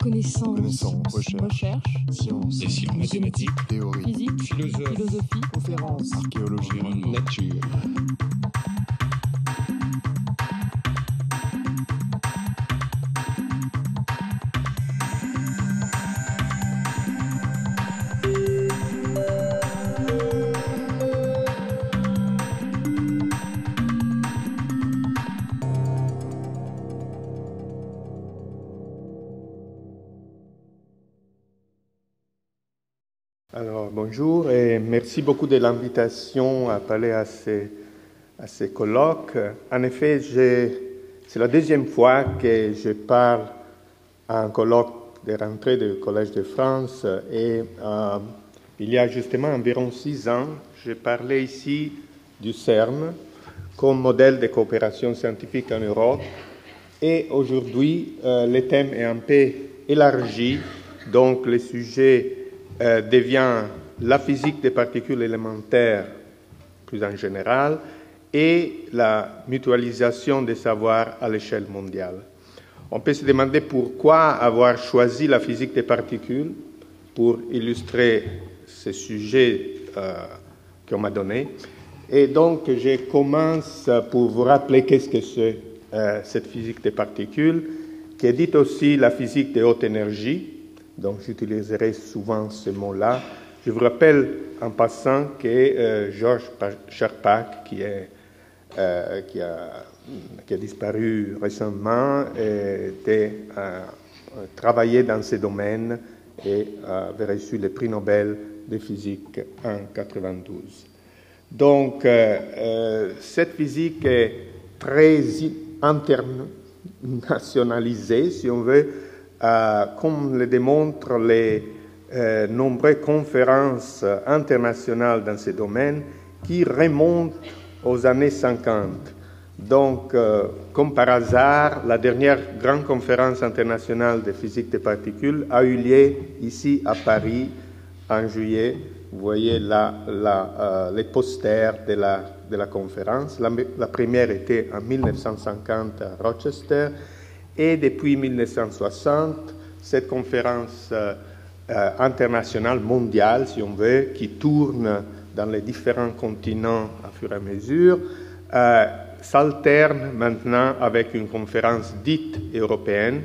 Connaissance, recherche, sciences, mathématiques, théorie, physique, philosophie, conférences, archéologie, nature. Alors, bonjour et merci beaucoup de l'invitation à parler à ces colloques. En effet, c'est la deuxième fois que je parle à un colloque de rentrée du Collège de France et il y a justement environ 6 ans, je parlais ici du CERN comme modèle de coopération scientifique en Europe et aujourd'hui, le thème est un peu élargi, donc le sujet devient la physique des particules élémentaires plus en général et la mutualisation des savoirs à l'échelle mondiale. On peut se demander pourquoi avoir choisi la physique des particules pour illustrer ce sujet qu'on m'a donné. Et donc, je commence pour vous rappeler qu'est-ce que c'est cette physique des particules, qui est dite aussi la physique de haute énergie. Donc, j'utiliserai souvent ce mot-là. Je vous rappelle en passant que Georges Charpak, qui a disparu récemment, travaillait dans ce domaine et avait reçu le prix Nobel de physique en 1992. Donc, cette physique est très internationalisée, si on veut, comme le démontrent les nombreuses conférences internationales dans ce domaine qui remontent aux années 50. Donc, comme par hasard, la dernière grande conférence internationale de physique des particules a eu lieu ici à Paris en juillet. Vous voyez là les posters de la conférence. La première était en 1950 à Rochester. Et depuis 1960, cette conférence internationale mondiale, si on veut, qui tourne dans les différents continents à fur et à mesure, s'alterne maintenant avec une conférence dite européenne,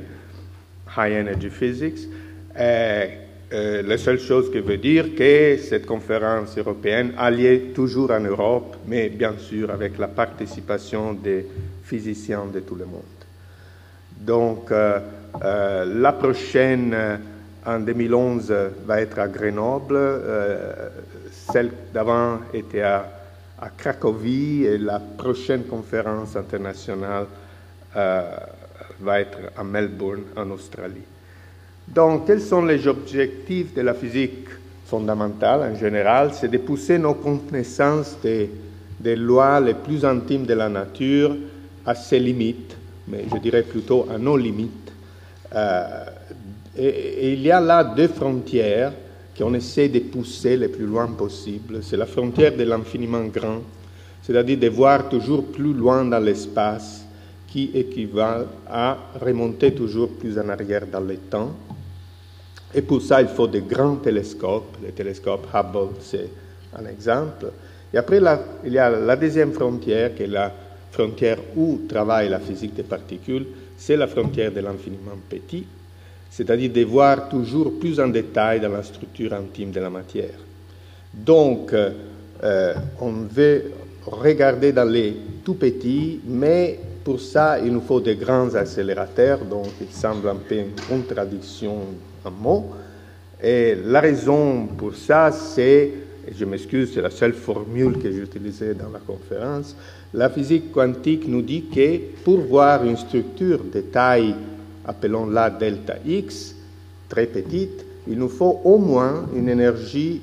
High Energy Physics. La seule chose que veut dire que cette conférence européenne a lieu toujours en Europe, mais bien sûr avec la participation des physiciens de tout le monde. Donc, la prochaine, en 2011, va être à Grenoble. Celle d'avant était à Cracovie et la prochaine conférence internationale va être à Melbourne, en Australie. Donc, quels sont les objectifs de la physique fondamentale en général? C'est de pousser nos connaissances des lois les plus intimes de la nature à ses limites, mais je dirais plutôt à nos limites. Et il y a là deux frontières qu'on essaie de pousser le plus loin possible. C'est la frontière de l'infiniment grand, c'est-à-dire de voir toujours plus loin dans l'espace, qui équivaut à remonter toujours plus en arrière dans le temps. Et pour ça, il faut de grands télescopes. Le télescope Hubble, c'est un exemple. Et après, il y a la deuxième frontière, qui est la frontière où travaille la physique des particules, c'est la frontière de l'infiniment petit, c'est-à-dire de voir toujours plus en détail dans la structure intime de la matière. Donc, on veut regarder dans les tout petits, mais pour ça, il nous faut de grands accélérateurs, donc il semble un peu une contradiction en mots. Et la raison pour ça, c'est, et je m'excuse, c'est la seule formule que j'ai utilisée dans la conférence, la physique quantique nous dit que pour voir une structure de taille, appelons-la delta X, très petite, il nous faut au moins une énergie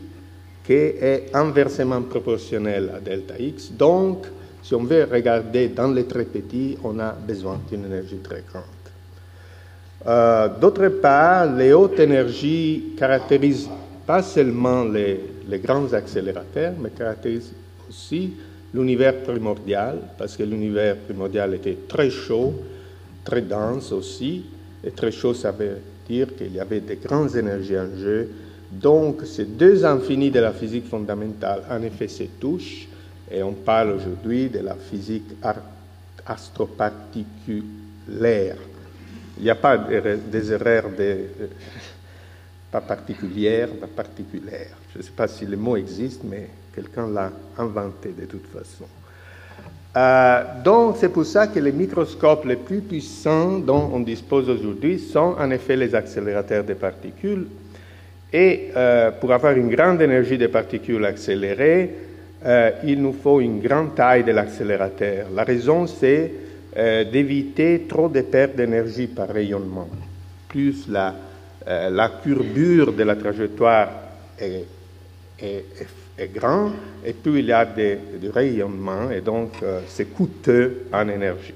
qui est inversement proportionnelle à delta X. Donc, si on veut regarder dans les très petits, on a besoin d'une énergie très grande. D'autre part, les hautes énergies caractérisent pas seulement les grands accélérateurs, mais caractérisent aussi l'univers primordial, parce que l'univers primordial était très chaud, très dense aussi, et très chaud, ça veut dire qu'il y avait de grandes énergies en jeu. Donc, ces deux infinis de la physique fondamentale, en effet, se touchent, et on parle aujourd'hui de la physique astroparticulaire. Il n'y a pas des erreurs pas particulières, pas particulières. Je ne sais pas si le mot existe, mais quelqu'un l'a inventé de toute façon. Donc, c'est pour ça que les microscopes les plus puissants dont on dispose aujourd'hui sont en effet les accélérateurs de particules. Et pour avoir une grande énergie de particules accélérées, il nous faut une grande taille de l'accélérateur. La raison, c'est d'éviter trop de pertes d'énergie par rayonnement. Plus la courbure de la trajectoire est grande, et plus il y a du rayonnement, et donc c'est coûteux en énergie.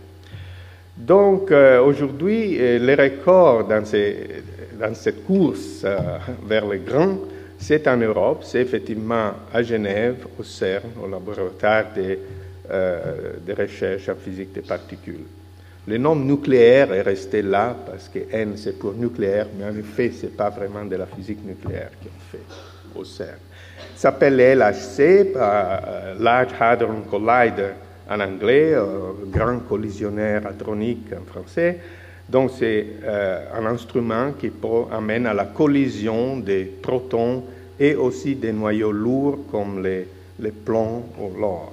Donc aujourd'hui, les records dans cette course vers les grands, c'est en Europe, c'est effectivement à Genève, au CERN, au laboratoire de recherche en physique des particules. Le nom nucléaire est resté là parce que N c'est pour nucléaire, mais en effet, ce n'est pas vraiment de la physique nucléaire qu'on fait au CERN. Ça s'appelle LHC, Large Hadron Collider en anglais, grand collisionnaire hadronique en français. Donc c'est un instrument qui amène à la collision des protons et aussi des noyaux lourds comme les plombs ou l'or.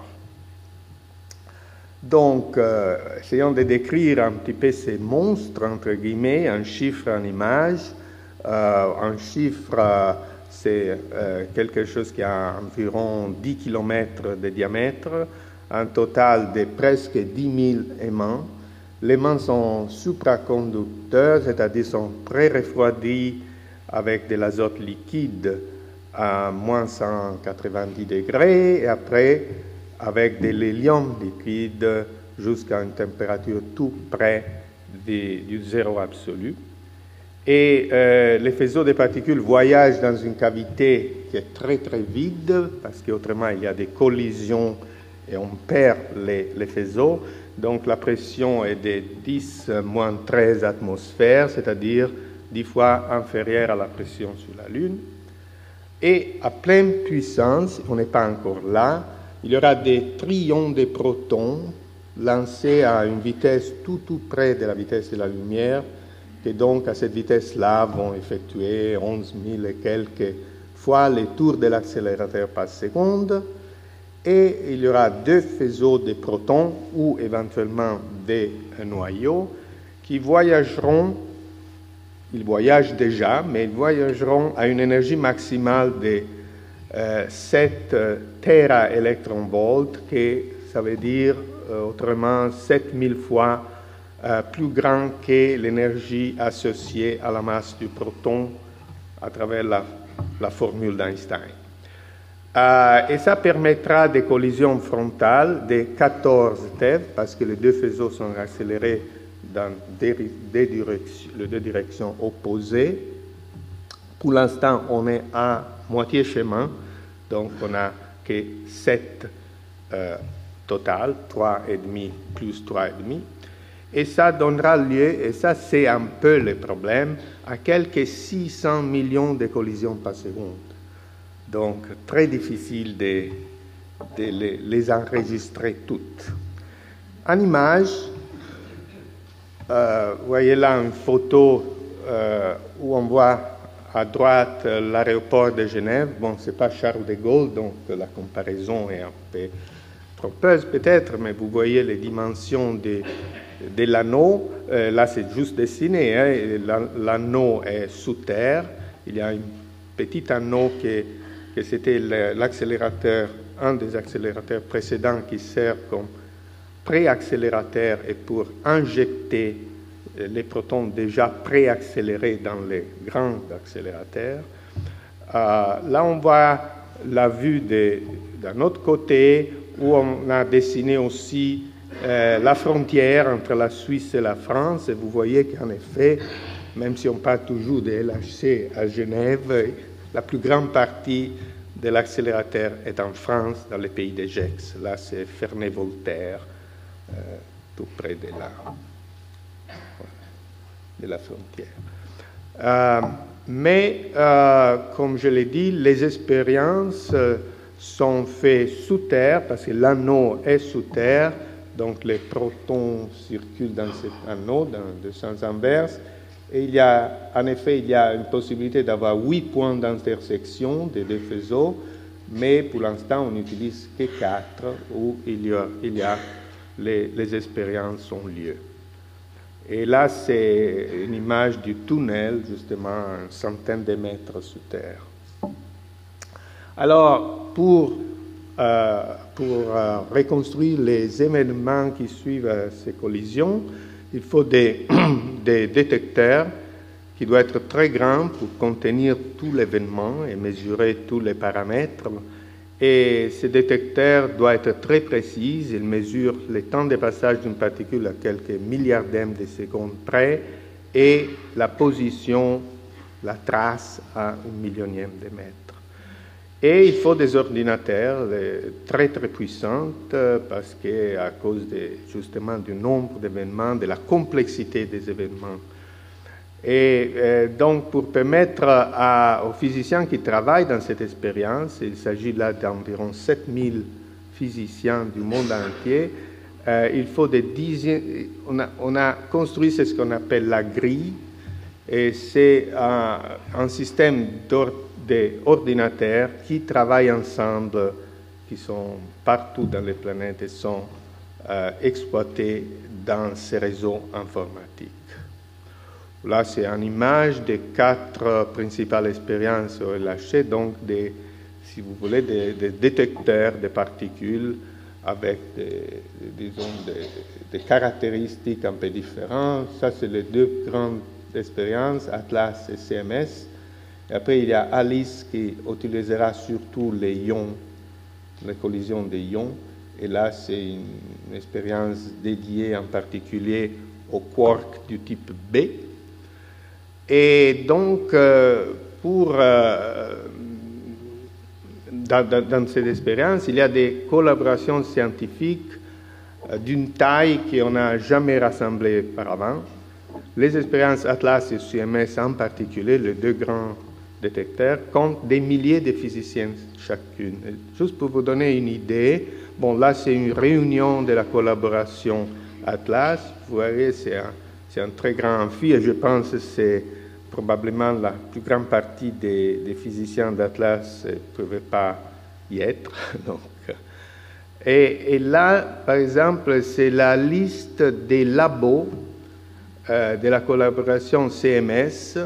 Donc, essayons de décrire un petit peu ces monstres, entre guillemets, en chiffres, en images. En chiffres, c'est quelque chose qui a environ 10 km de diamètre, un total de presque 10 000 aimants. Les aimants sont supraconducteurs, c'est-à-dire sont pré-refroidis avec de l'azote liquide à moins 190 degrés, et après avec de l'hélium liquide jusqu'à une température tout près du zéro absolu. Et les faisceaux de particules voyagent dans une cavité qui est très très vide, parce qu'autrement il y a des collisions et on perd les faisceaux. Donc la pression est de 10-13 atmosphères, c'est-à-dire 10 fois inférieure à la pression sur la Lune. Et à pleine puissance, on n'est pas encore là, il y aura des trillions de protons lancés à une vitesse tout près de la vitesse de la lumière, qui donc à cette vitesse-là vont effectuer 11 000 et quelques fois les tours de l'accélérateur par seconde. Et il y aura deux faisceaux de protons ou éventuellement des noyaux qui voyageront, ils voyagent déjà, mais ils voyageront à une énergie maximale de 7 téraélectronvolts, qui ça veut dire autrement 7000 fois plus grand que l'énergie associée à la masse du proton à travers la formule d'Einstein. Et ça permettra des collisions frontales de 14 TeV, parce que les deux faisceaux sont accélérés dans deux directions opposées. Pour l'instant, on est à moitié chemin, donc on n'a que 7 total, 3,5 plus 3,5. Et ça donnera lieu, et ça c'est un peu le problème, à quelques 600 millions de collisions par seconde. Donc très difficile de les enregistrer toutes. En image, vous voyez là une photo où on voit à droite l'aéroport de Genève. Bon, ce n'est pas Charles de Gaulle, donc la comparaison est un peu trompeuse peut-être, mais vous voyez les dimensions de l'anneau. Là, c'est juste dessiné. Hein, l'anneau est sous terre. Il y a un petit anneau que c'était l'accélérateur, un des accélérateurs précédents qui sert comme préaccélérateur et pour injecter les protons déjà préaccélérés dans les grands accélérateurs. Là, on voit la vue d'un autre côté où on a dessiné aussi la frontière entre la Suisse et la France. Et vous voyez qu'en effet, même si on parle toujours de LHC à Genève, la plus grande partie de l'accélérateur est en France, dans les pays de Gex. Là, c'est Ferney-Voltaire, tout près de la frontière. Mais, comme je l'ai dit, les expériences sont faites sous terre, parce que l'anneau est sous terre, donc les protons circulent dans cet anneau, dans le sens inverse, et en effet, il y a une possibilité d'avoir 8 points d'intersection des deux faisceaux, mais pour l'instant, on n'utilise que 4 où les expériences ont lieu. Et là, c'est une image du tunnel, justement, à une centaine de mètres sous terre. Alors, pour reconstruire les événements qui suivent ces collisions, il faut des détecteurs qui doivent être très grands pour contenir tout l'événement et mesurer tous les paramètres. Et ces détecteurs doivent être très précis. Ils mesurent le temps de passage d'une particule à quelques milliardièmes de secondes près et la position, la trace à une millionième de mètre. Et il faut des ordinateurs très très puissants parce qu'à cause justement du nombre d'événements, de la complexité des événements. Et donc pour permettre aux physiciens qui travaillent dans cette expérience, il s'agit là d'environ 7000 physiciens du monde entier, il faut des dizaines, on a construit ce qu'on appelle la grille, et c'est un système d'ordinateurs qui travaillent ensemble, qui sont partout dans les planètes et sont exploités dans ces réseaux informatiques. Là, c'est une image des 4 principales expériences relâchées, donc si vous voulez, des détecteurs de particules avec des caractéristiques un peu différentes. Ça, c'est les 2 grandes expériences, Atlas et CMS. Et après, il y a Alice qui utilisera surtout les ions, les collisions des ions. Et là, c'est une expérience dédiée en particulier aux quarks du type B. Et donc, dans cette expérience, il y a des collaborations scientifiques d'une taille qu'on n'a jamais rassemblée auparavant. Les expériences Atlas et CMS en particulier, les 2 grands détecteurs, comptent des milliers de physiciens chacune. Et juste pour vous donner une idée, bon, là, c'est une réunion de la collaboration Atlas. Vous voyez, c'est un très grand amphi et je pense que c'est probablement la plus grande partie des physiciens d'Atlas ne pouvaient pas y être. Donc. Et là, par exemple, c'est la liste des labos de la collaboration CMS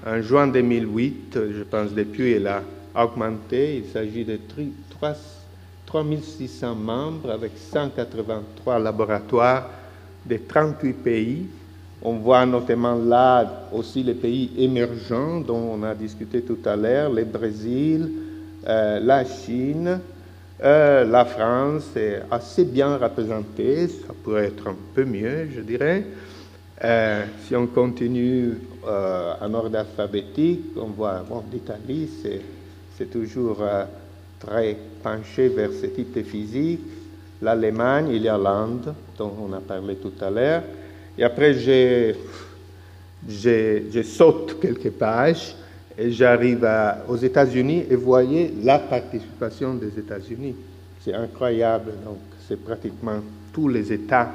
en juin 2008. Je pense depuis elle a augmenté. Il s'agit de 3600 membres avec 183 laboratoires de 38 pays. On voit notamment là aussi les pays émergents dont on a discuté tout à l'heure, le Brésil, la Chine, la France est assez bien représentée, ça pourrait être un peu mieux, je dirais. Si on continue en ordre alphabétique, on voit l'Italie, c'est toujours très penché vers ce type de physique. L'Allemagne, il y a l'Inde, dont on a parlé tout à l'heure. Et après, je saute quelques pages et j'arrive aux États-Unis et voyez la participation des États-Unis. C'est incroyable. Donc, c'est pratiquement tous les États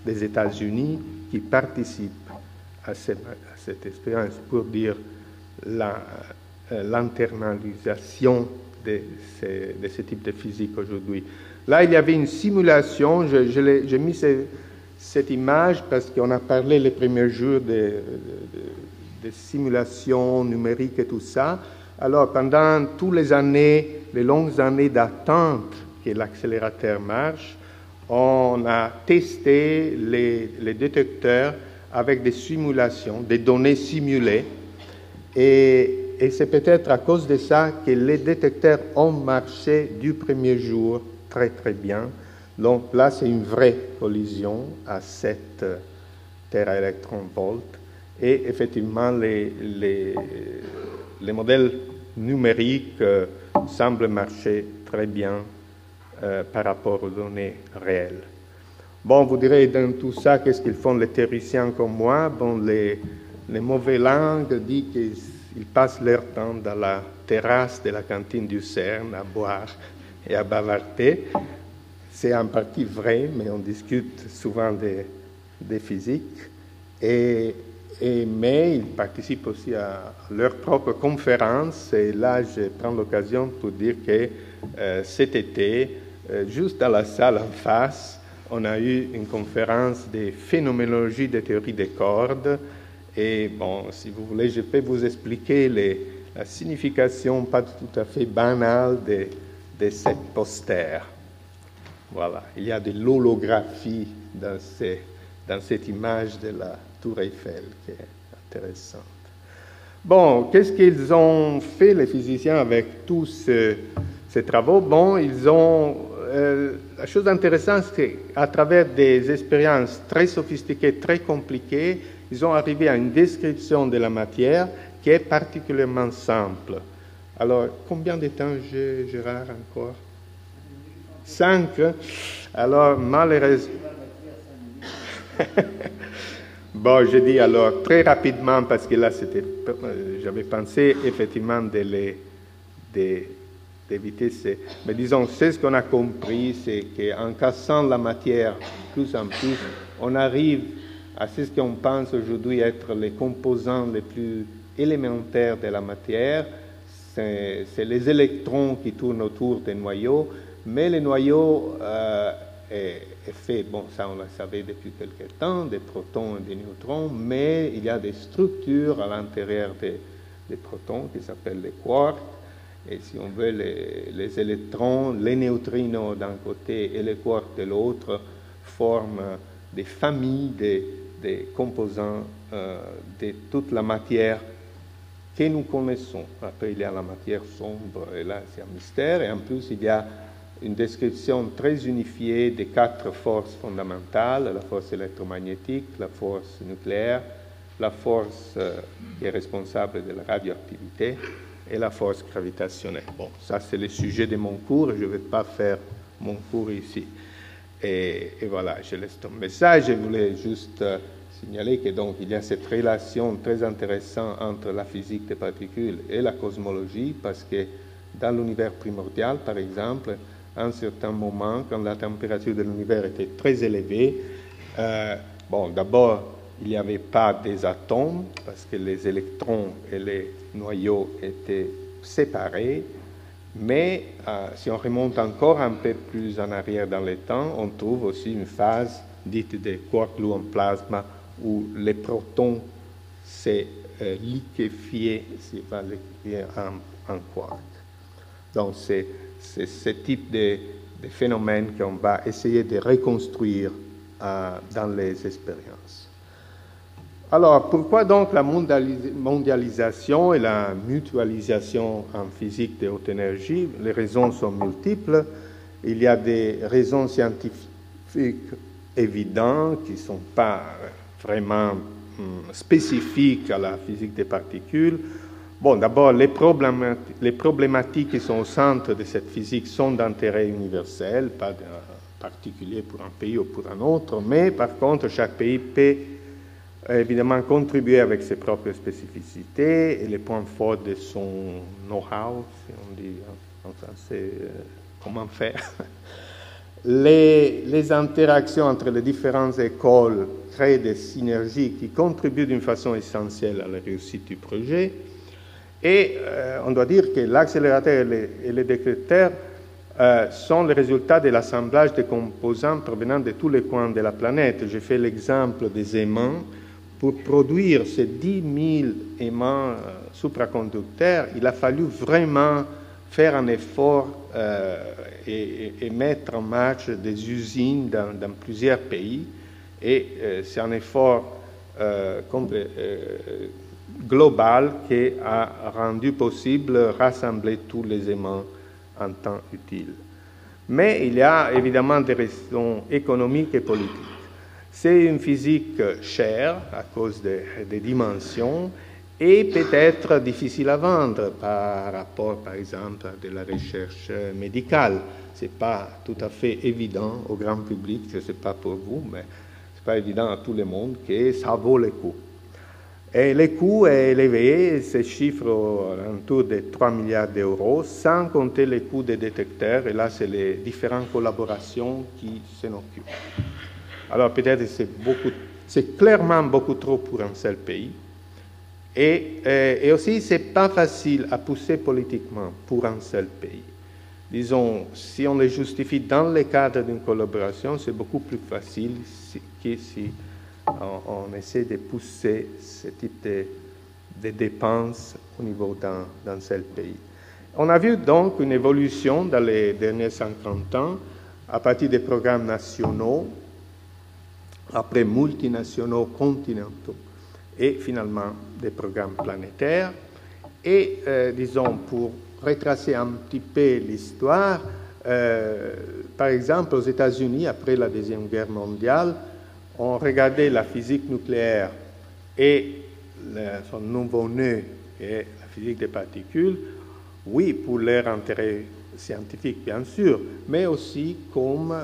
des États-Unis qui participent à cette expérience pour dire l'internalisation de ce type de physique aujourd'hui. Là, il y avait une simulation. J'ai mis cette image parce qu'on a parlé les premiers jours de simulations numériques et tout ça. Alors, pendant toutes les longues années d'attente que l'accélérateur marche, on a testé les détecteurs avec des simulations, des données simulées. Et c'est peut-être à cause de ça que les détecteurs ont marché du premier jour très très bien. Donc là, c'est une vraie collision à 7 téraélectronvolts. Et effectivement, les modèles numériques semblent marcher très bien par rapport aux données réelles. Bon, vous direz dans tout ça, qu'est-ce qu'ils font les théoriciens comme moi? Bon, les les mauvaises langues disent qu'ils passent leur temps dans la terrasse de la cantine du CERN à boire et à bavarder. C'est en partie vrai, mais on discute souvent des physiques. Mais ils participent aussi à leurs propres conférences. Et là, je prends l'occasion pour dire que cet été, juste dans la salle en face, on a eu une conférence de phénoménologie des théories des cordes. Et bon, si vous voulez, je peux vous expliquer la signification pas tout à fait banale de cette poster. Voilà, il y a de l'holographie dans cette image de la Tour Eiffel qui est intéressante. Bon, qu'est-ce qu'ils ont fait les physiciens avec tous ces travaux? Bon, ils ont... la chose intéressante, c'est qu'à travers des expériences très sophistiquées, très compliquées, ils ont arrivé à une description de la matière qui est particulièrement simple. Alors, combien de temps, Gérard, encore? 5. Alors, malheureusement... Bon, je dis alors très rapidement, parce que là, j'avais pensé effectivement d'éviter mais disons, c'est ce qu'on a compris, c'est qu'en cassant la matière plus en plus, on arrive à ce qu'on pense aujourd'hui être les composants les plus élémentaires de la matière. C'est les électrons qui tournent autour des noyaux, mais le noyau est fait, bon, ça on le savait depuis quelque temps, des protons et des neutrons, mais il y a des structures à l'intérieur des protons qui s'appellent les quarks. Et si on veut, les électrons, les neutrinos d'un côté et les quarks de l'autre forment des familles des composants de toute la matière que nous connaissons. Après, il y a la matière sombre, et là, c'est un mystère. Et en plus, il y a une description très unifiée des 4 forces fondamentales, la force électromagnétique, la force nucléaire, la force qui est responsable de la radioactivité, et la force gravitationnelle. Bon, ça c'est le sujet de mon cours, et je ne vais pas faire mon cours ici. Et voilà, je laisse tomber ça. Je voulais juste signaler que donc il y a cette relation très intéressante entre la physique des particules et la cosmologie, parce que dans l'univers primordial, par exemple, à un certain moment, quand la température de l'univers était très élevée, bon, d'abord, il n'y avait pas des atomes, parce que les électrons et les noyaux étaient séparés, mais si on remonte encore un peu plus en arrière dans le temps, on trouve aussi une phase dite de quark-gluon plasma, où les protons s'est liquéfié, en quark. Donc c'est ce type de phénomène qu'on va essayer de reconstruire dans les expériences. Alors, pourquoi donc la mondialisation et la mutualisation en physique de haute énergie? Les raisons sont multiples. Il y a des raisons scientifiques évidentes qui ne sont pas vraiment spécifiques à la physique des particules. Bon, d'abord, les problématiques qui sont au centre de cette physique sont d'intérêt universel, pas particulier pour un pays ou pour un autre, mais par contre, chaque pays peut évidemment contribuer avec ses propres spécificités et les points forts de son know-how, si on dit en français, comment faire. Les interactions entre les différentes écoles créent des synergies qui contribuent d'une façon essentielle à la réussite du projet. Et on doit dire que l'accélérateur et les détecteurs sont le résultat de l'assemblage de composants provenant de tous les coins de la planète. J'ai fait l'exemple des aimants. Pour produire ces 10 000 aimants supraconducteurs, il a fallu vraiment faire un effort et mettre en marche des usines dans plusieurs pays. Et c'est un effort global qui a rendu possible rassembler tous les aimants en temps utile. Mais il y a évidemment des raisons économiques et politiques. C'est une physique chère à cause des dimensions et peut-être difficile à vendre par rapport, par exemple, à de la recherche médicale. Ce n'est pas tout à fait évident au grand public, je ne sais pas pour vous, mais ce n'est pas évident à tout le monde que ça vaut le coup. Et le coût est élevé, se chiffre autour de 3 milliards d'euros, sans compter les coûts des détecteurs, et là, c'est les différentes collaborations qui s'en occupent. Alors, peut-être c'est clairement beaucoup trop pour un seul pays. Et aussi, ce n'est pas facile à pousser politiquement pour un seul pays. Disons, si on le justifie dans le cadre d'une collaboration, c'est beaucoup plus facile que si on essaie de pousser ce type de dépenses au niveau d'un seul pays. On a vu donc une évolution dans les derniers 50 ans, à partir des programmes nationaux, après multinationaux, continentaux, et finalement des programmes planétaires. Et, disons, pour retracer un petit peu l'histoire, par exemple, aux États-Unis, après la Deuxième Guerre mondiale, on regardait la physique nucléaire et son nouveau-né, qui est la physique des particules, oui, pour leur intérêt scientifique, bien sûr, mais aussi comme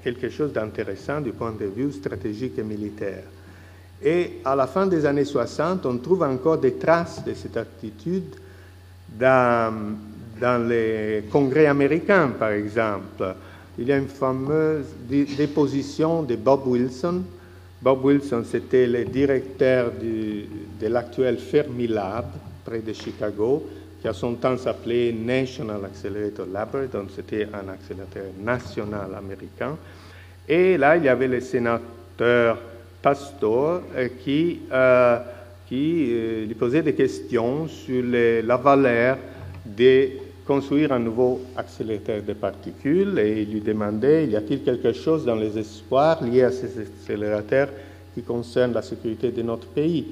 quelque chose d'intéressant du point de vue stratégique et militaire. Et à la fin des années 60, on trouve encore des traces de cette attitude dans les congrès américains, par exemple. Il y a une fameuse déposition de Bob Wilson. Bob Wilson, c'était le directeur de l'actuel Fermilab, près de Chicago, qui à son temps s'appelait National Accelerator Laboratory, donc c'était un accélérateur national américain. Et là, il y avait le sénateur Pastor qui lui posait des questions sur la valeur de construire un nouveau accélérateur de particules, et il lui demandait, y a-t-il quelque chose dans les espoirs liés à ces accélérateurs qui concernent la sécurité de notre pays?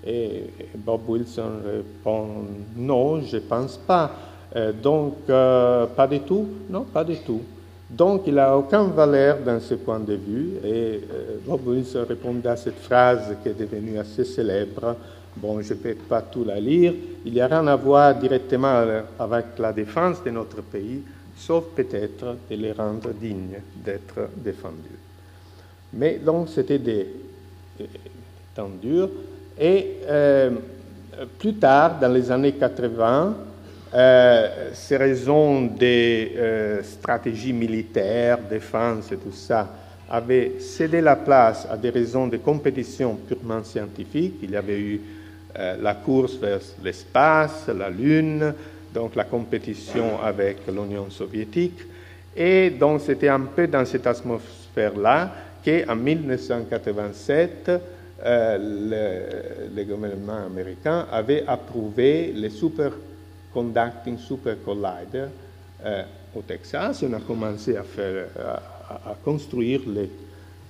Et Bob Wilson répond, non, je ne pense pas. Donc, pas du tout? Non, pas du tout. Donc, il n'a aucune valeur dans ce point de vue, et Bob Wilson répondait à cette phrase qui est devenue assez célèbre. Bon, je ne peux pas tout la lire. Il n'y a rien à voir directement avec la défense de notre pays, sauf peut-être de les rendre dignes d'être défendus. Mais donc, c'était des temps durs. Et plus tard, dans les années 80, ces raisons des stratégies militaires, défense et tout ça, avaient cédé la place à des raisons de compétition purement scientifique. Il y avait eu la course vers l'espace, la Lune, donc la compétition avec l'Union soviétique. Et donc c'était un peu dans cette atmosphère-là qu'en 1987, le gouvernement américain avait approuvé les Superconducting Super Collider au Texas. On a commencé à construire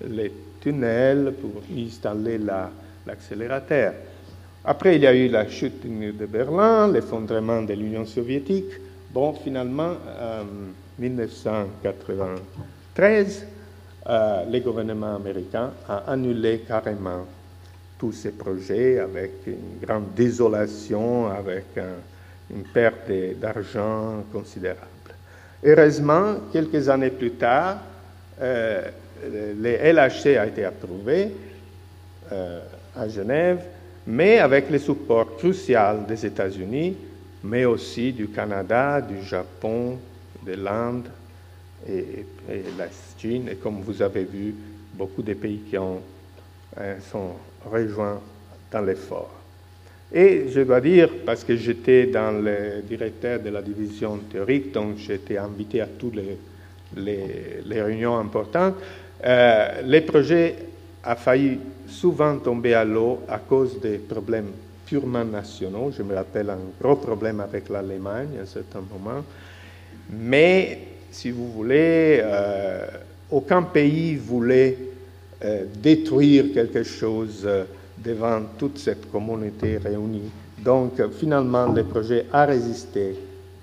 les tunnels pour installer l'accélérateur. Après, il y a eu la chute du mur de Berlin, l'effondrement de l'Union soviétique. Bon, finalement, en 1993, le gouvernement américain a annulé carrément tous ces projets avec une grande désolation, avec une perte d'argent considérable. Heureusement, quelques années plus tard, le LHC a été approuvé à Genève, mais avec le support crucial des États-Unis, mais aussi du Canada, du Japon, de l'Inde et la Chine. Et comme vous avez vu, beaucoup de pays qui sont rejoints dans l'effort. Et je dois dire, parce que j'étais dans le directeur de la division théorique, donc j'étais invité à toutes les réunions importantes, les projets a failli souvent tomber à l'eau à cause des problèmes purement nationaux. Je me rappelle un gros problème avec l'Allemagne à un certain moment. Mais, si vous voulez, aucun pays voulait détruire quelque chose devant toute cette communauté réunie. Donc, finalement, le projet a résisté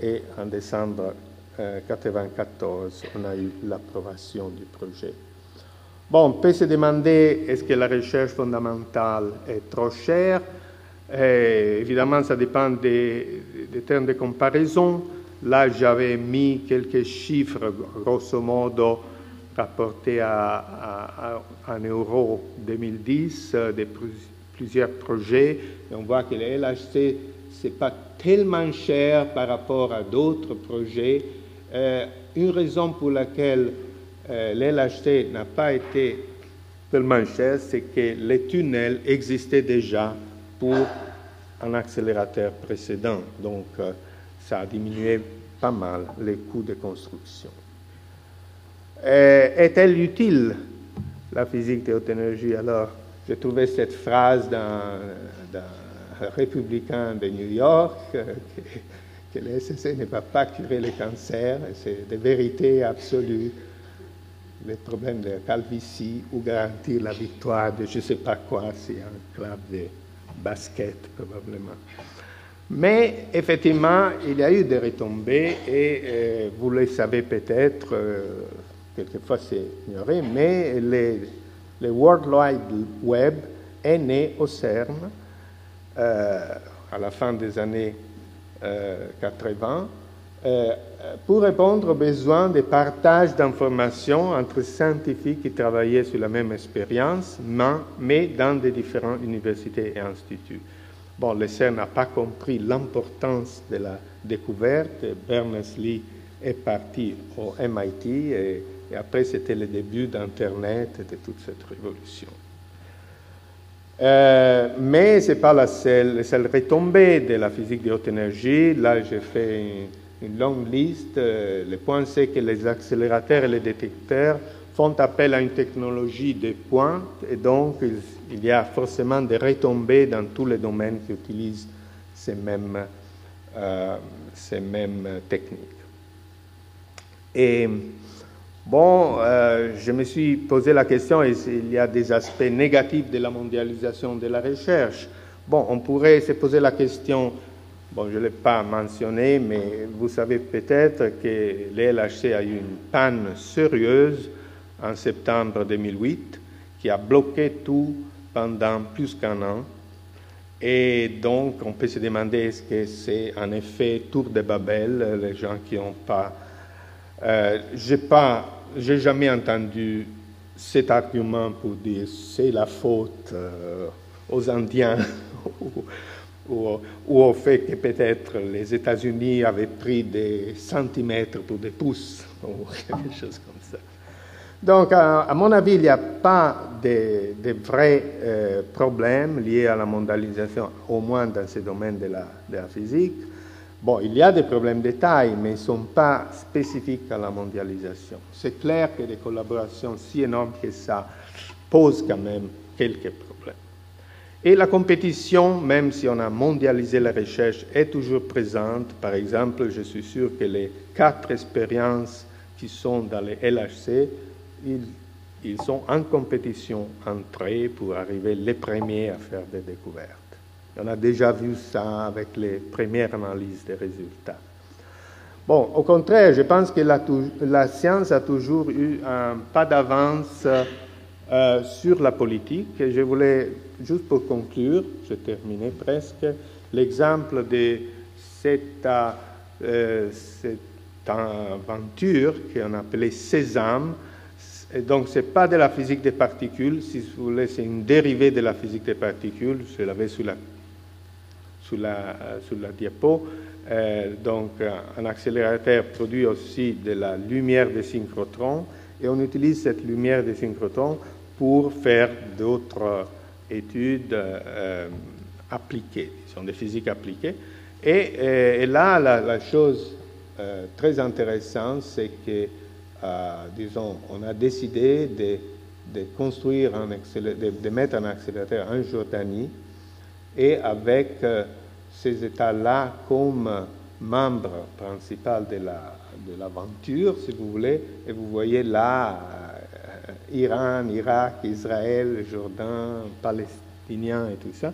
et en décembre 1994, on a eu l'approbation du projet. Bon, on peut se demander, est-ce que la recherche fondamentale est trop chère? Évidemment, ça dépend des termes de comparaison. Là, j'avais mis quelques chiffres, grosso modo, rapportés en euros 2010, des plusieurs projets, et on voit que le LHC, ce n'est pas tellement cher par rapport à d'autres projets. Une raison pour laquelle le LHC n'a pas été tellement cher, c'est que les tunnels existaient déjà pour un accélérateur précédent. Donc, ça a diminué pas mal les coûts de construction. Est-elle utile, la physique de haute énergie? Alors, j'ai trouvé cette phrase d'un républicain de New York, que le SSC ne va pas curer le cancer, c'est de vérité absolue. Les problèmes de calvitie ou garantir la victoire de je ne sais pas quoi, c'est un club de basket probablement. Mais effectivement, il y a eu des retombées et vous le savez peut-être, quelquefois c'est ignoré, mais le World Wide Web est né au CERN à la fin des années 80 pour répondre aux besoins de partage d'informations entre scientifiques qui travaillaient sur la même expérience, mais dans des différentes universités et instituts. Bon, le CERN n'a pas compris l'importance de la découverte. Berners-Lee est parti au MIT et après c'était le début d'Internet et de toute cette révolution. Mais ce n'est pas la seule retombée de la physique de haute énergie. Là, j'ai fait une longue liste. Le point, c'est que les accélérateurs et les détecteurs font appel à une technologie de pointe et donc il y a forcément des retombées dans tous les domaines qui utilisent ces mêmes techniques. Et bon, je me suis posé la question, il y a des aspects négatifs de la mondialisation de la recherche. Bon, on pourrait se poser la question, bon, je ne l'ai pas mentionné, mais vous savez peut-être que le LHC a eu une panne sérieuse en septembre 2008 qui a bloqué tout pendant plus qu'un an. Et donc, on peut se demander est-ce que c'est un effet tour de Babel, les gens qui n'ont pas... j'ai jamais entendu cet argument pour dire c'est la faute aux Indiens ou au fait que peut-être les États-Unis avaient pris des centimètres pour des pouces ou quelque chose comme ça. Donc, à mon avis, il n'y a pas de vrais problèmes liés à la mondialisation, au moins dans ce domaine de la physique. Bon, il y a des problèmes de taille, mais ils ne sont pas spécifiques à la mondialisation. C'est clair que des collaborations si énormes que ça posent quand même quelques problèmes. Et la compétition, même si on a mondialisé la recherche, est toujours présente. Par exemple, je suis sûr que les 4 expériences qui sont dans les LHC, ils sont en compétition entre eux pour arriver les premiers à faire des découvertes. On a déjà vu ça avec les premières analyses des résultats. Bon, au contraire, je pense que la science a toujours eu un pas d'avance sur la politique. Et je voulais, juste pour conclure, je terminais presque, l'exemple de cette aventure qu'on appelait Sésame. Et donc, ce n'est pas de la physique des particules, si vous voulez, c'est une dérivée de la physique des particules. Je l'avais sur la diapo. Donc, un accélérateur produit aussi de la lumière des synchrotrons et on utilise cette lumière des synchrotrons pour faire d'autres études appliquées, disons des physiques appliquées. Et là, la chose très intéressante, c'est que, disons, on a décidé de construire de mettre un accélérateur en Jordanie et avec ces États-là comme membres principaux de l'aventure, si vous voulez, et vous voyez là Iran, Irak, Israël, Jourdain, Palestiniens et tout ça.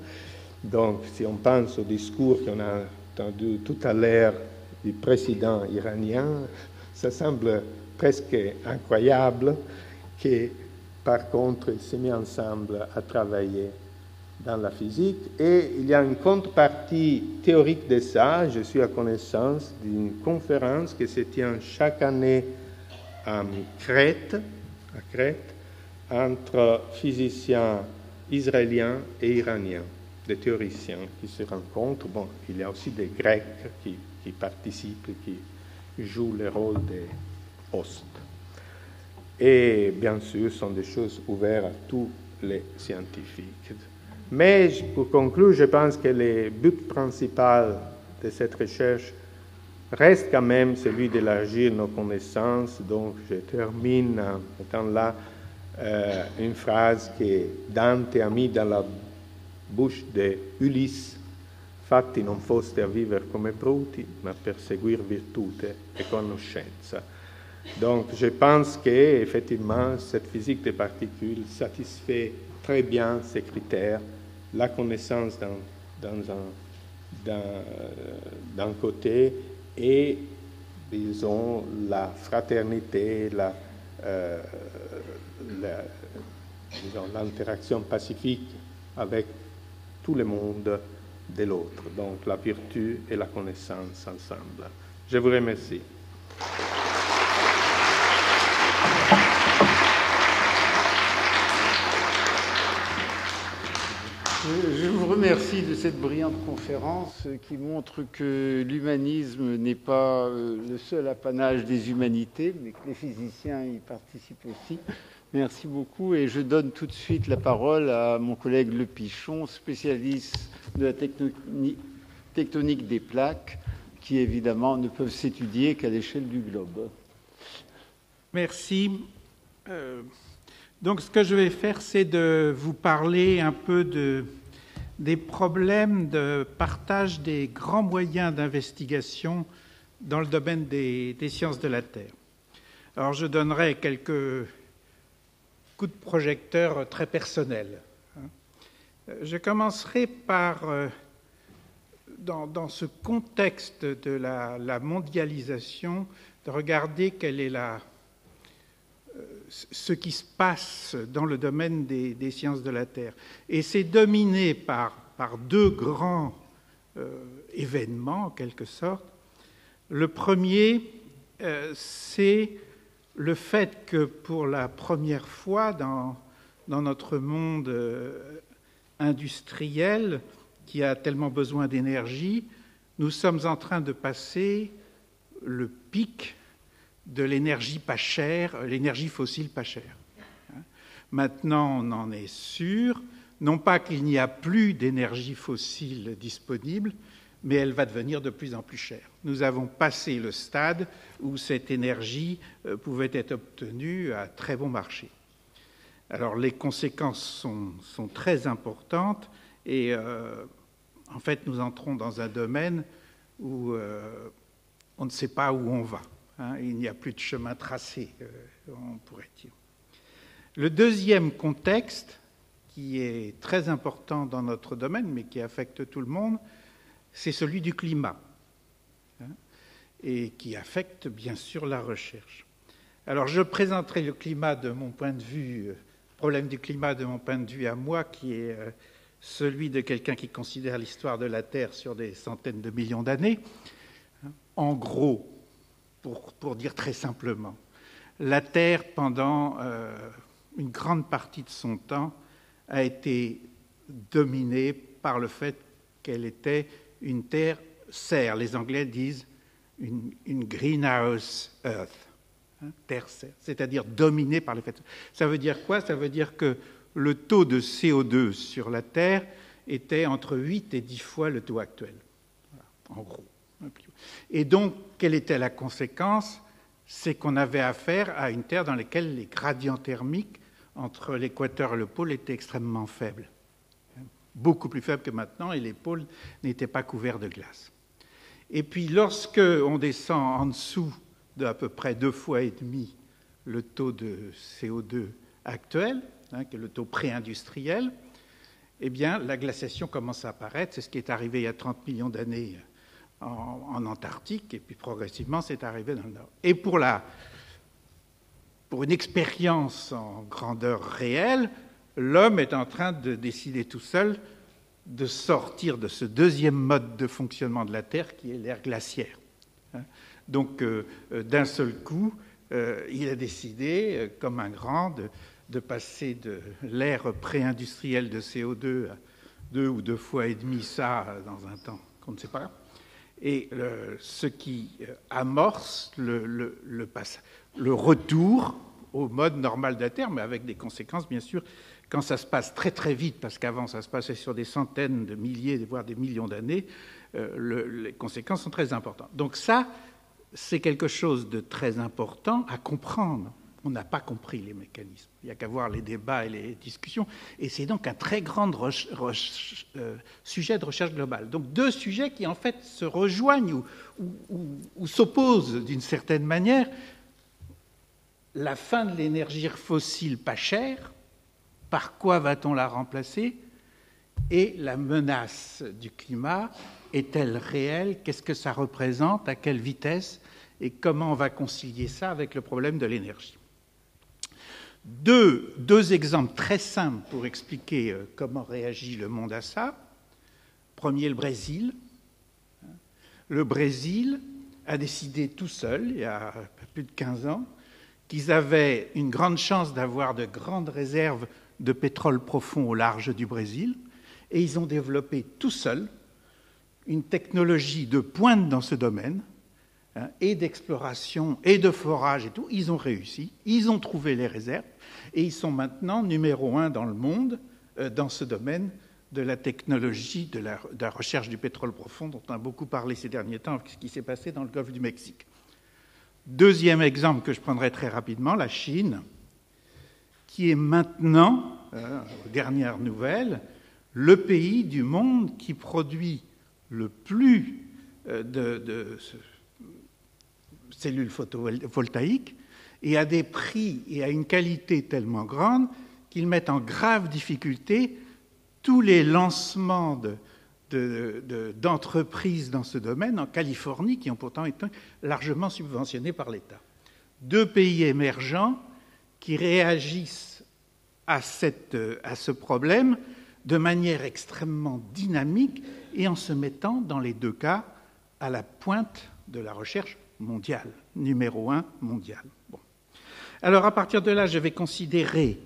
Donc, si on pense au discours qu'on a entendu tout à l'heure du président iranien, ça semble presque incroyable que, par contre, il s'est mis ensemble à travailler dans la physique. Et il y a une contrepartie théorique de ça. Je suis à connaissance d'une conférence qui se tient chaque année à Crète, entre physiciens israéliens et iraniens, des théoriciens qui se rencontrent. Bon, il y a aussi des Grecs qui participent, qui jouent le rôle des hostes. Et bien sûr, ce sont des choses ouvertes à tous les scientifiques. Mais pour conclure, je pense que le but principal de cette recherche reste quand même celui d'élargir nos connaissances. Donc, je termine en mettant là une phrase que Dante a mis dans la bouche de Ulysse: fatti non foste a vivere come bruti, ma per seguir virtute e conoscenza. Donc, je pense qu'effectivement, cette physique des particules satisfait très bien ces critères, la connaissance d'un côté et, disons, la fraternité, l'interaction pacifique avec tout le monde de l'autre. Donc, la vertu et la connaissance ensemble. Je vous remercie. Je vous remercie de cette brillante conférence qui montre que l'humanisme n'est pas le seul apanage des humanités, mais que les physiciens y participent aussi. Merci beaucoup et je donne tout de suite la parole à mon collègue Le Pichon, spécialiste de la tectonique des plaques, qui évidemment ne peuvent s'étudier qu'à l'échelle du globe. Merci. Donc ce que je vais faire, c'est de vous parler un peu des problèmes de partage des grands moyens d'investigation dans le domaine des sciences de la Terre. Alors je donnerai quelques coups de projecteur très personnels. Je commencerai par, dans ce contexte de la mondialisation, de regarder quelle est ce qui se passe dans le domaine des sciences de la Terre. Et c'est dominé par deux grands événements, en quelque sorte. Le premier, c'est le fait que pour la première fois dans notre monde industriel, qui a tellement besoin d'énergie, nous sommes en train de passer le pic de l'énergie pas chère, l'énergie fossile pas chère. Maintenant, on en est sûr, non pas qu'il n'y a plus d'énergie fossile disponible, mais elle va devenir de plus en plus chère. Nous avons passé le stade où cette énergie pouvait être obtenue à très bon marché. Alors, les conséquences sont très importantes et en fait, nous entrons dans un domaine où on ne sait pas où on va. Il n'y a plus de chemin tracé, on pourrait dire. Le deuxième contexte, qui est très important dans notre domaine, mais qui affecte tout le monde, c'est celui du climat, et qui affecte bien sûr la recherche. Alors je présenterai le climat de mon point de vue, problème du climat de mon point de vue à moi, qui est celui de quelqu'un qui considère l'histoire de la Terre sur des centaines de millions d'années. En gros, pour dire très simplement, la Terre, pendant une grande partie de son temps, a été dominée par le fait qu'elle était une terre serre. Les Anglais disent une greenhouse earth, terre serre, c'est-à-dire dominée par l'effet de serre. Ça veut dire quoi? Ça veut dire que le taux de CO2 sur la Terre était entre 8 et 10 fois le taux actuel, voilà, en gros. Et donc, quelle était la conséquence? C'est qu'on avait affaire à une Terre dans laquelle les gradients thermiques entre l'équateur et le pôle étaient extrêmement faibles, beaucoup plus faibles que maintenant, et les pôles n'étaient pas couverts de glace. Et puis, lorsque on descend en dessous d'à peu près 2,5 fois le taux de CO2 actuel, qui est le taux pré-industriel, eh bien, la glaciation commence à apparaître. C'est ce qui est arrivé il y a 30 millions d'années en Antarctique, et puis progressivement, c'est arrivé dans le Nord. Et pour une expérience en grandeur réelle, l'homme est en train de décider tout seul de sortir de ce deuxième mode de fonctionnement de la Terre, qui est l'ère glaciaire. Donc, d'un seul coup, il a décidé, comme un grand, de passer de l'ère pré-industrielle de CO2 à 2 ou 2 fois et demi ça dans un temps qu'on ne sait pas. Et ce qui amorce le retour au mode normal de la Terre, mais avec des conséquences, bien sûr, quand ça se passe très très vite, parce qu'avant ça se passait sur des centaines de milliers, voire des millions d'années, les conséquences sont très importantes. Donc ça, c'est quelque chose de très important à comprendre. On n'a pas compris les mécanismes. Il n'y a qu'à voir les débats et les discussions. Et c'est donc un très grand sujet de recherche globale. Donc deux sujets qui, en fait, se rejoignent ou s'opposent d'une certaine manière. La fin de l'énergie fossile pas chère, par quoi va-t-on la remplacer? Et la menace du climat, est-elle réelle? Qu'est-ce que ça représente? À quelle vitesse? Et comment on va concilier ça avec le problème de l'énergie? Deux exemples très simples pour expliquer comment réagit le monde à ça. Premier, le Brésil. Le Brésil a décidé tout seul, il y a plus de 15 ans, qu'ils avaient une grande chance d'avoir de grandes réserves de pétrole profond au large du Brésil, et ils ont développé tout seuls une technologie de pointe dans ce domaine, et d'exploration, et de forage et tout. Ils ont réussi, ils ont trouvé les réserves, et ils sont maintenant numéro 1 dans le monde dans ce domaine de la technologie, de la recherche du pétrole profond, dont on a beaucoup parlé ces derniers temps, avec ce qui s'est passé dans le golfe du Mexique. Deuxième exemple que je prendrai très rapidement, la Chine, qui est maintenant, aux dernières nouvelles, le pays du monde qui produit le plus de cellules photovoltaïques et à des prix et à une qualité tellement grande qu'ils mettent en grave difficulté tous les lancements d'entreprises dans ce domaine en Californie qui ont pourtant été largement subventionnés par l'État. Deux pays émergents qui réagissent à ce problème de manière extrêmement dynamique et en se mettant, dans les deux cas, à la pointe de la recherche mondiale, numéro 1 mondial. Bon. Alors, à partir de là, je vais considérer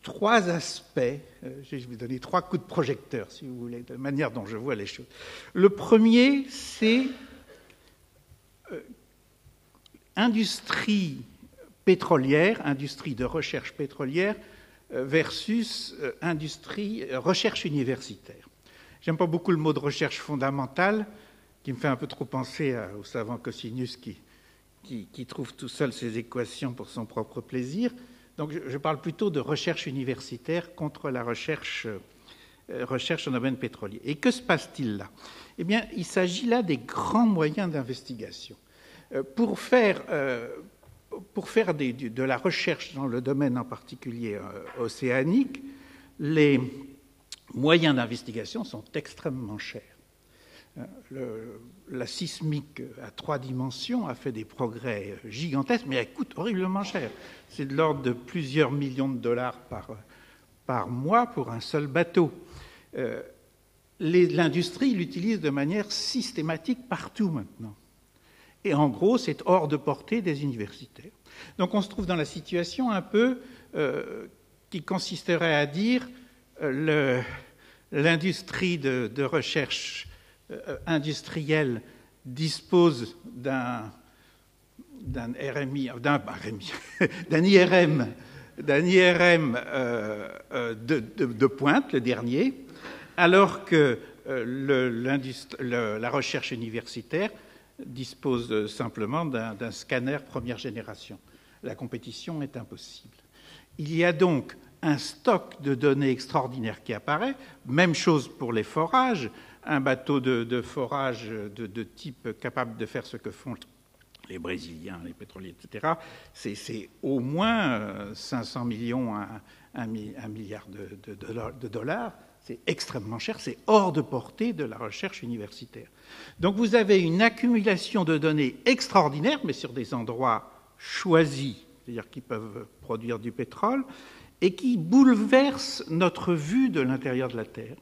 trois aspects. Je vais vous donner 3 coups de projecteur, si vous voulez, de la manière dont je vois les choses. Le premier, c'est industrie pétrolière, industrie de recherche pétrolière versus recherche universitaire. J'aime pas beaucoup le mot de recherche fondamentale, qui me fait un peu trop penser au savant Cosinus qui trouve tout seul ses équations pour son propre plaisir. Donc je parle plutôt de recherche universitaire contre la recherche en domaine pétrolier. Et que se passe-t-il là? Eh bien, il s'agit là des grands moyens d'investigation. Pour faire de la recherche dans le domaine en particulier océanique, les moyens d'investigation sont extrêmement chers. La sismique à 3 dimensions a fait des progrès gigantesques, mais elle coûte horriblement cher. C'est de l'ordre de plusieurs millions de dollars par mois pour un seul bateau. L'industrie l'utilise de manière systématique partout maintenant. Et en gros, c'est hors de portée des universitaires. Donc on se trouve dans la situation un peu qui consisterait à dire l'industrie de recherche industrielle dispose d'un IRM de pointe, le dernier, alors que la recherche universitaire dispose simplement d'un scanner première génération. La compétition est impossible. Il y a donc un stock de données extraordinaire qui apparaît. Même chose pour les forages. Un bateau de forage de type capable de faire ce que font les Brésiliens, les pétroliers, etc., c'est au moins 500 millions à 1 milliard de dollars. C'est extrêmement cher, c'est hors de portée de la recherche universitaire. Donc vous avez une accumulation de données extraordinaires, mais sur des endroits choisis, c'est-à-dire qui peuvent produire du pétrole, et qui bouleversent notre vue de l'intérieur de la Terre,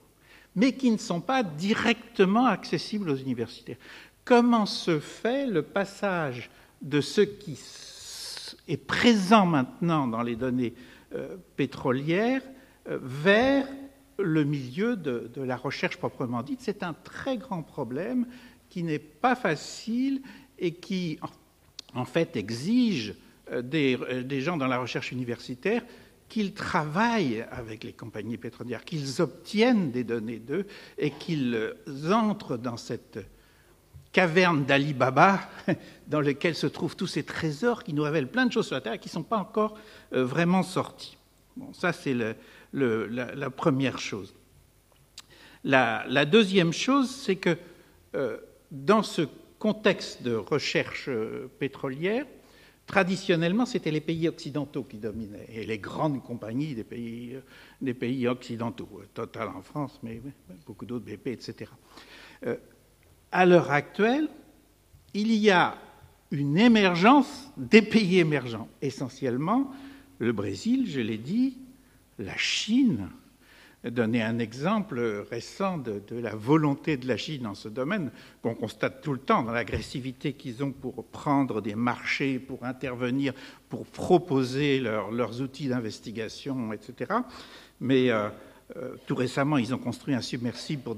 mais qui ne sont pas directement accessibles aux universitaires. Comment se fait le passage de ce qui est présent maintenant dans les données pétrolière vers le milieu de la recherche proprement dite. C'est un très grand problème qui n'est pas facile et qui, en fait, exige des gens dans la recherche universitaire qu'ils travaillent avec les compagnies pétrolières, qu'ils obtiennent des données d'eux et qu'ils entrent dans cette caverne d'Ali Baba dans laquelle se trouvent tous ces trésors qui nous révèlent plein de choses sur la Terre et qui ne sont pas encore vraiment sortis. Bon, ça, c'est la première chose. La deuxième chose, c'est que dans ce contexte de recherche pétrolière, traditionnellement, c'était les pays occidentaux qui dominaient, et les grandes compagnies des pays occidentaux, Total en France, mais beaucoup d'autres, BP, etc. À l'heure actuelle, il y a une émergence des pays émergents, essentiellement le Brésil, je l'ai dit, la Chine. Donner un exemple récent de la volonté de la Chine dans ce domaine, qu'on constate tout le temps dans l'agressivité qu'ils ont pour prendre des marchés, pour intervenir, pour proposer leurs outils d'investigation, etc. Mais tout récemment, ils ont construit un submersible pour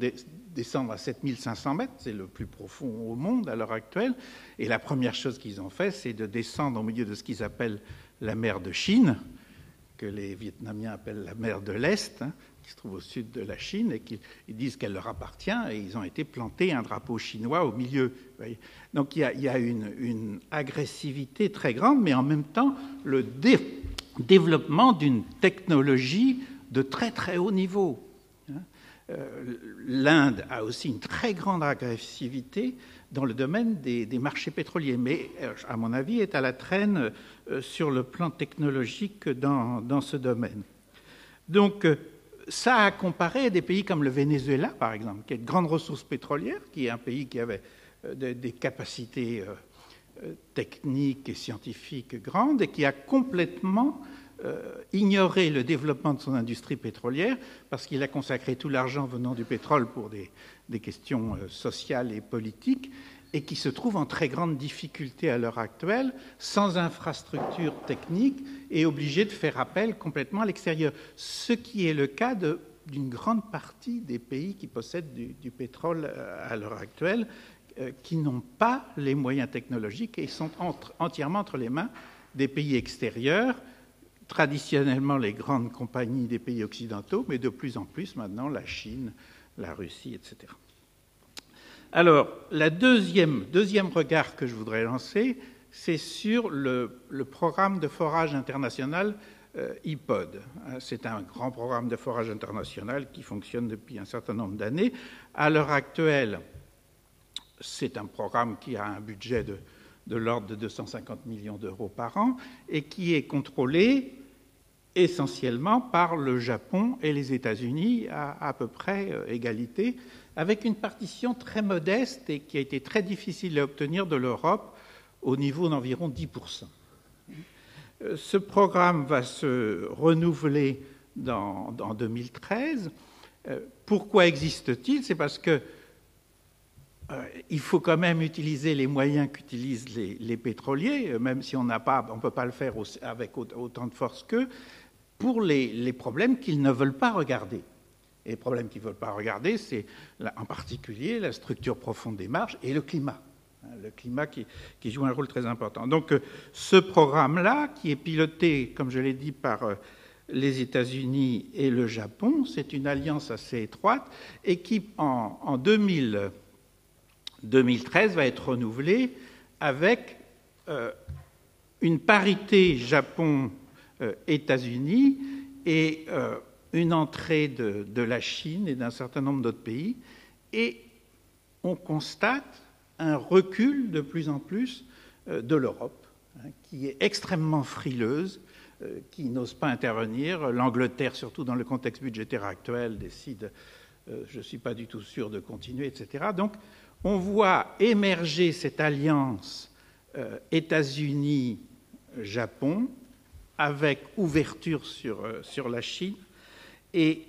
descendre à 7500 mètres, c'est le plus profond au monde à l'heure actuelle, et la première chose qu'ils ont fait, c'est de descendre au milieu de ce qu'ils appellent la mer de Chine, que les Vietnamiens appellent la mer de l'Est, qui se trouve au sud de la Chine, et qu'ils disent qu'elle leur appartient, et ils ont été plantés un drapeau chinois au milieu. Donc il y a une agressivité très grande, mais en même temps le développement d'une technologie de très très haut niveau. L'Inde a aussi une très grande agressivité dans le domaine des marchés pétroliers, mais à mon avis est à la traîne sur le plan technologique dans ce domaine. Donc ça a comparé à des pays comme le Venezuela, par exemple, qui a de grandes ressources pétrolières, qui est un pays qui avait des capacités techniques et scientifiques grandes et qui a complètement ignoré le développement de son industrie pétrolière parce qu'il a consacré tout l'argent venant du pétrole pour des questions sociales et politiques et qui se trouve en très grande difficulté à l'heure actuelle, sans infrastructure technique et obligé de faire appel complètement à l'extérieur. Ce qui est le cas d'une grande partie des pays qui possèdent du pétrole à l'heure actuelle, qui n'ont pas les moyens technologiques et sont entièrement entre les mains des pays extérieurs, traditionnellement les grandes compagnies des pays occidentaux, mais de plus en plus maintenant la Chine, la Russie, etc. Alors, le deuxième regard que je voudrais lancer, c'est sur le programme de forage international IPOD. C'est un grand programme de forage international qui fonctionne depuis un certain nombre d'années. À l'heure actuelle, c'est un programme qui a un budget de l'ordre de 250 millions d'euros par an et qui est contrôlé essentiellement par le Japon et les États-Unis à peu près égalité, avec une partition très modeste et qui a été très difficile à obtenir de l'Europe au niveau d'environ 10%. Ce programme va se renouveler en 2013. Pourquoi existe-t-il? C'est parce que il faut quand même utiliser les moyens qu'utilisent les pétroliers, même si on ne peut pas le faire avec autant de force qu'eux, pour les problèmes qu'ils ne veulent pas regarder. Et les problèmes qu'ils ne veulent pas regarder, c'est en particulier la structure profonde des marges et le climat. Le climat qui joue un rôle très important. Donc ce programme-là, qui est piloté, comme je l'ai dit, par les États-Unis et le Japon, c'est une alliance assez étroite et qui, en 2013, va être renouvelée avec une parité Japon-États-Unis et une entrée de la Chine et d'un certain nombre d'autres pays. Et on constate un recul de plus en plus de l'Europe, qui est extrêmement frileuse, qui n'ose pas intervenir. L'Angleterre, surtout dans le contexte budgétaire actuel, décide je ne suis pas du tout sûr de continuer, etc. Donc, on voit émerger cette alliance États-Unis-Japon avec ouverture sur la Chine et,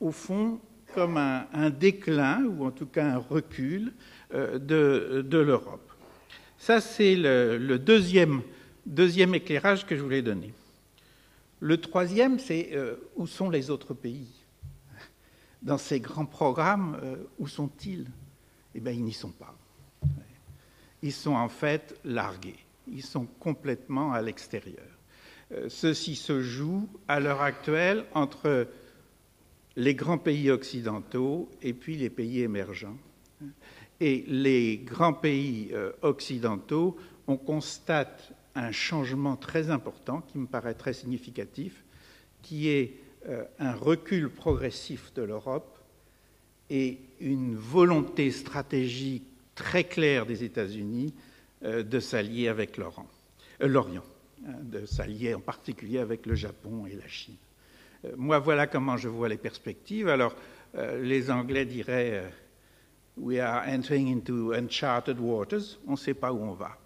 au fond, comme un déclin, ou en tout cas un recul de l'Europe. Ça, c'est le deuxième éclairage que je voulais donner. Le troisième, c'est où sont les autres pays? Dans ces grands programmes, où sont-ils? Eh bien, ils n'y sont pas. Ils sont en fait largués. Ils sont complètement à l'extérieur. Ceci se joue à l'heure actuelle entre les grands pays occidentaux et puis les pays émergents. Et les grands pays occidentaux, on constate un changement très important qui me paraît très significatif, qui est un recul progressif de l'Europe et une volonté stratégique très claire des États-Unis de s'allier avec l'Orient, de s'allier en particulier avec le Japon et la Chine. Moi, voilà comment je vois les perspectives. Alors, les Anglais diraient « We are entering into uncharted waters ». On ne sait pas où on va.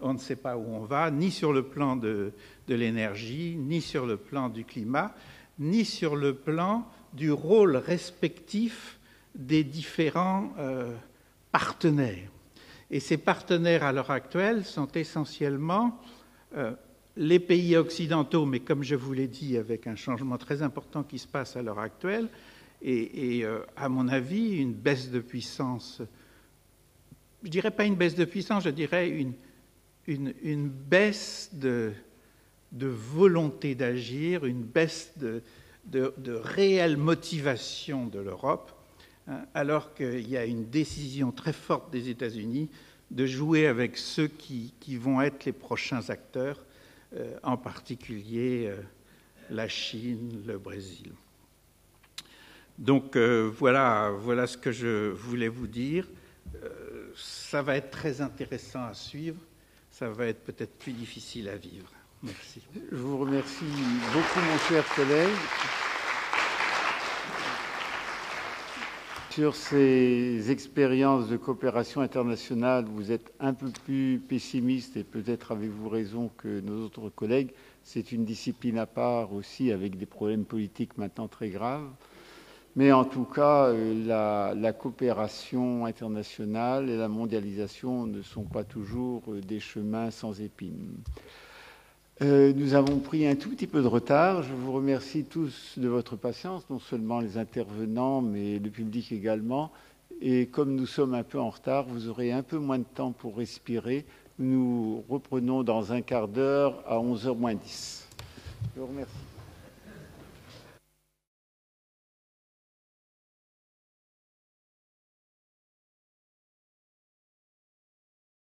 On ne sait pas où on va, ni sur le plan de l'énergie, ni sur le plan du climat, ni sur le plan du rôle respectif des différents partenaires. Et ces partenaires, à l'heure actuelle, sont essentiellement les pays occidentaux, mais comme je vous l'ai dit, avec un changement très important qui se passe à l'heure actuelle, et à mon avis, une baisse de puissance, je ne dirais pas une baisse de puissance, je dirais une baisse de volonté d'agir, une baisse de réelle motivation de l'Europe, alors qu'il y a une décision très forte des États-Unis de jouer avec ceux qui vont être les prochains acteurs, en particulier la Chine, le Brésil. Donc voilà ce que je voulais vous dire. Ça va être très intéressant à suivre. Ça va être peut-être plus difficile à vivre. Merci. Je vous remercie beaucoup, mon cher collègue. Sur ces expériences de coopération internationale, vous êtes un peu plus pessimiste et peut-être avez-vous raison que nos autres collègues. C'est une discipline à part aussi avec des problèmes politiques maintenant très graves. Mais en tout cas, la coopération internationale et la mondialisation ne sont pas toujours des chemins sans épines. Nous avons pris un tout petit peu de retard. Je vous remercie tous de votre patience, non seulement les intervenants, mais le public également. Et comme nous sommes un peu en retard, vous aurez un peu moins de temps pour respirer. Nous reprenons dans un quart d'heure à 11h moins 10. Je vous remercie.